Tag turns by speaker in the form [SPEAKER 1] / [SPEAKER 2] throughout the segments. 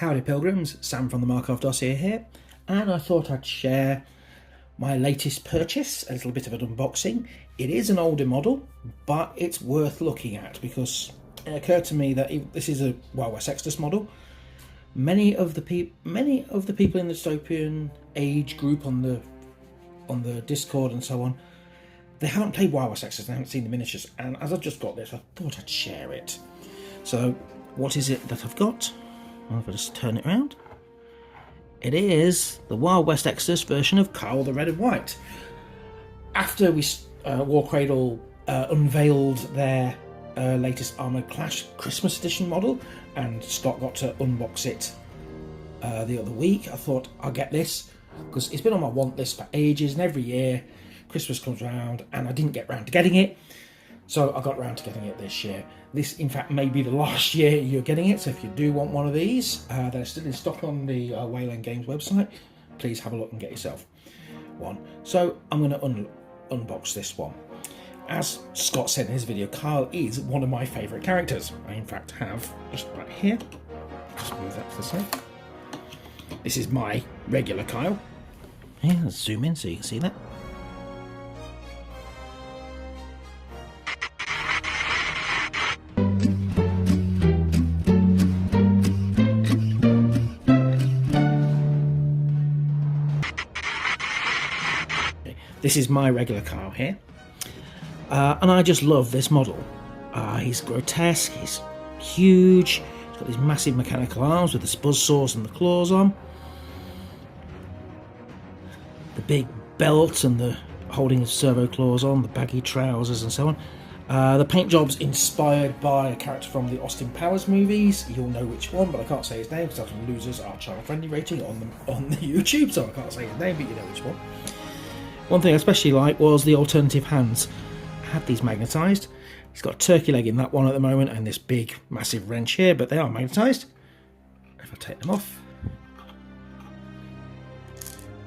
[SPEAKER 1] Howdy Pilgrims, Sam from the Markov Dossier here, and I thought I'd share my latest purchase, a little bit of an unboxing. It is an older model, but it's worth looking at because it occurred to me that this is a Wild West Exodus model. Many of the people in the dystopian age group on the Discord and so on, they haven't played Wild West Exodus, they haven't seen the miniatures, and as I've just got this, I thought I'd share it. So, what is it that I've got? Well, if I just turn it around, it is the Wild West Exodus version of Kyle the Red and White. After War Cradle unveiled their latest Armoured Clash Christmas Edition model, and Scott got to unbox it the other week, I thought I'll get this because it's been on my want list for ages, and every year Christmas comes around and I didn't get round to getting it, so I got round to getting it this year. This, in fact, may be the last year you're getting it, so if you do want one of these, they're still in stock on the Wayland Games website. Please have a look and get yourself one. So I'm going to unbox this one. As Scott said in his video, Kyle is one of my favourite characters. I, in fact, have just right here. Just move that to the side. This is my regular Kyle. Here, let's zoom in so you can see that. This is my regular Kyle here, and I just love this model. He's grotesque, he's huge, he's got these massive mechanical arms with the buzzsaws and the claws on, the big belt and the holding his servo claws on, the baggy trousers and so on. The paint job's inspired by a character from the Austin Powers movies. You'll know which one, but I can't say his name because that's losers our child-friendly rating on the YouTube, so I can't say his name, but you know which one. One thing I especially like was the alternative hands. I had these magnetised. He's got a turkey leg in that one at the moment and this big massive wrench here, but they are magnetised. If I take them off,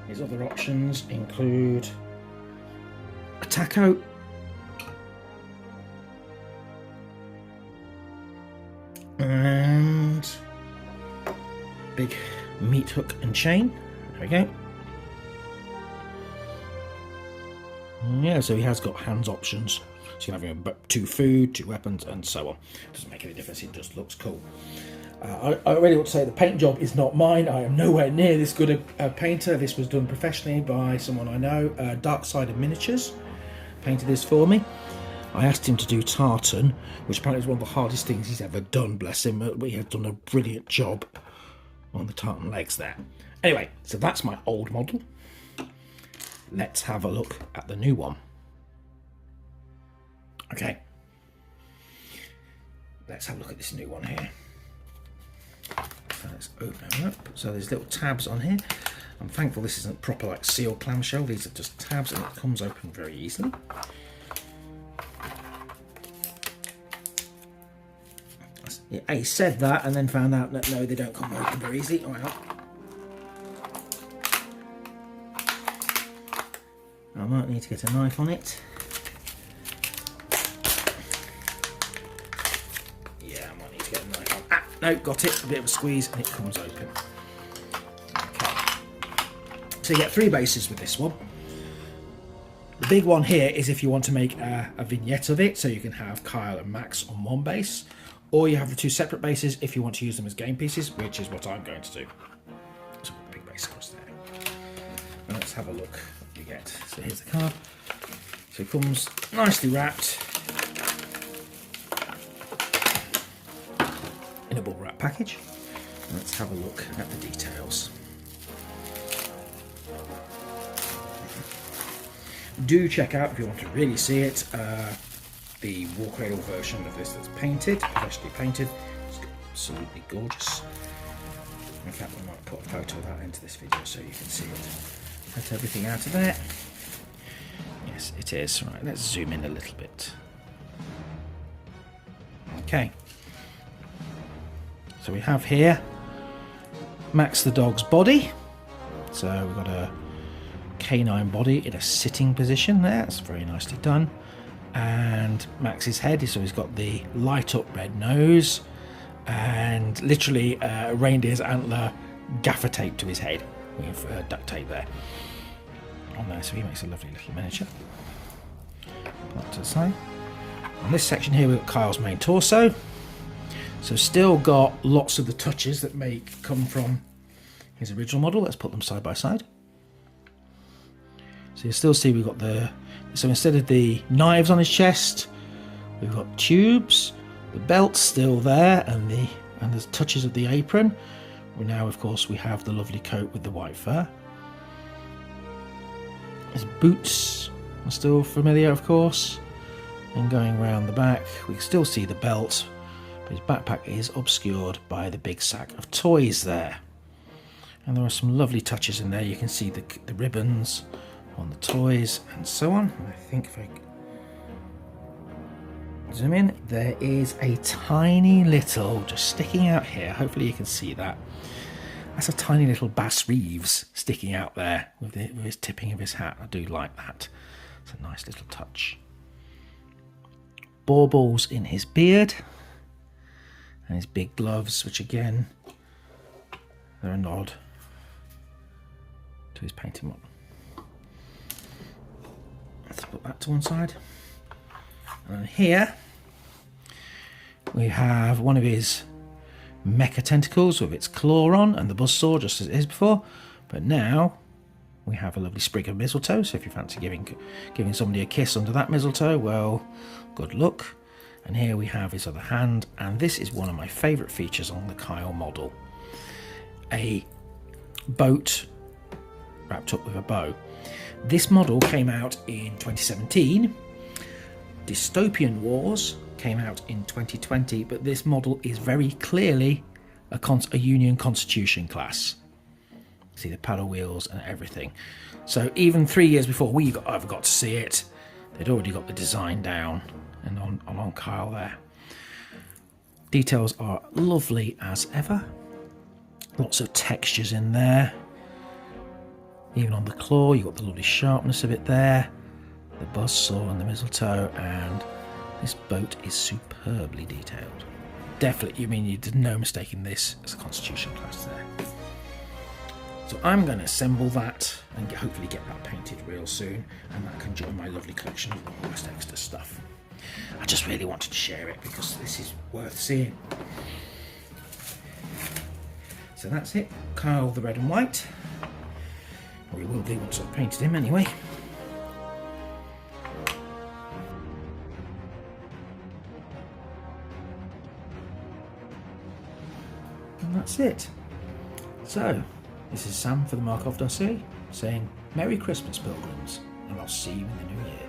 [SPEAKER 1] his other options include a taco, and big meat hook and chain. There we go. Yeah, so he has got hands options. So you can have him 2 food, 2 weapons, and so on. Doesn't make any difference, it just looks cool. I really want to say the paint job is not mine. I am nowhere near this good a painter. This was done professionally by someone I know. Dark Side of Miniatures painted this for me. I asked him to do tartan, which apparently is one of the hardest things he's ever done, bless him. But he has done a brilliant job on the tartan legs there. Anyway, so that's my old model. Let's have a look at the new one. Okay, let's have a look at this new one here. So let's open it up. So there's little tabs on here. I'm thankful this isn't proper like sealed clamshell. These are just tabs and it comes open very easily. Yeah, I said that and then found out that no, they don't come open very easily. Oh, well. I might need to get a knife on it. Yeah, I might need to get a knife on. Ah, no, got it. A bit of a squeeze and it comes open. Okay. So you get 3 bases with this one. The big one here is if you want to make a vignette of it, so you can have Kyle and Max on one base, or you have the 2 separate bases if you want to use them as game pieces, which is what I'm going to do. So big base across there. Now let's have a look. Get. So here's the card. So it comes nicely wrapped in a bubble wrap package. Let's have a look at the details. Do check out, if you want to really see it, the War Cradle version of this that's painted, professionally painted. It's absolutely gorgeous. In fact, we might put a photo of that into this video so you can see it. Get everything out of there. Yes, it is. Right, let's zoom in a little bit. Okay. So we have here Max the dog's body. So we've got a canine body in a sitting position there. That's very nicely done. And Max's head, so he's got the light up red nose and literally a reindeer's antler gaffer tape to his head with duct tape there on there, so he makes a lovely little miniature. Put that to the side. On this section here we've got Kyle's main torso, so still got lots of the touches that may come from his original model. Let's put them side by side. So you still see we've got so instead of the knives on his chest, we've got tubes, the belt's still there, and the touches of the apron. Well, now of course we have the lovely coat with the white fur. His boots are still familiar, of course, and going around the back we can still see the belt, but his backpack is obscured by the big sack of toys there. And there are some lovely touches in there. You can see the ribbons on the toys and so on. And I think if I zoom in, there is a tiny little, just sticking out here, hopefully you can see that. That's a tiny little Bass Reeves sticking out there with his tipping of his hat. I do like that. It's a nice little touch. Baubles in his beard and his big gloves, which again, they're a nod to his painting model. Let's put that to one side. And here we have one of his mecha tentacles with its claw on and the buzzsaw, just as it is before, but now we have a lovely sprig of mistletoe. So if you fancy giving somebody a kiss under that mistletoe, well, good luck. And here we have his other hand, and this is one of my favourite features on the Kyle model, a boat wrapped up with a bow. This model came out in 2017. Dystopian Wars came out in 2020, but this model is very clearly a Union Constitution class. See the paddle wheels and everything. So even 3 years before I've got to see it, they'd already got the design down and on Kyle there. Details are lovely as ever. Lots of textures in there. Even on the claw, you've got the lovely sharpness of it there. The buzzsaw and the mistletoe, and this boat is superbly detailed. Definitely, there's no mistaking this as a Constitution class there. So I'm going to assemble that and hopefully get that painted real soon, and that can join my lovely collection of all this extra stuff. I just really wanted to share it because this is worth seeing. So that's it, Kyle the red and white. Or he will be once I've painted him anyway. And that's it. So, this is Sam for the Markov Dossier saying Merry Christmas, Pilgrims, and I'll see you in the new year.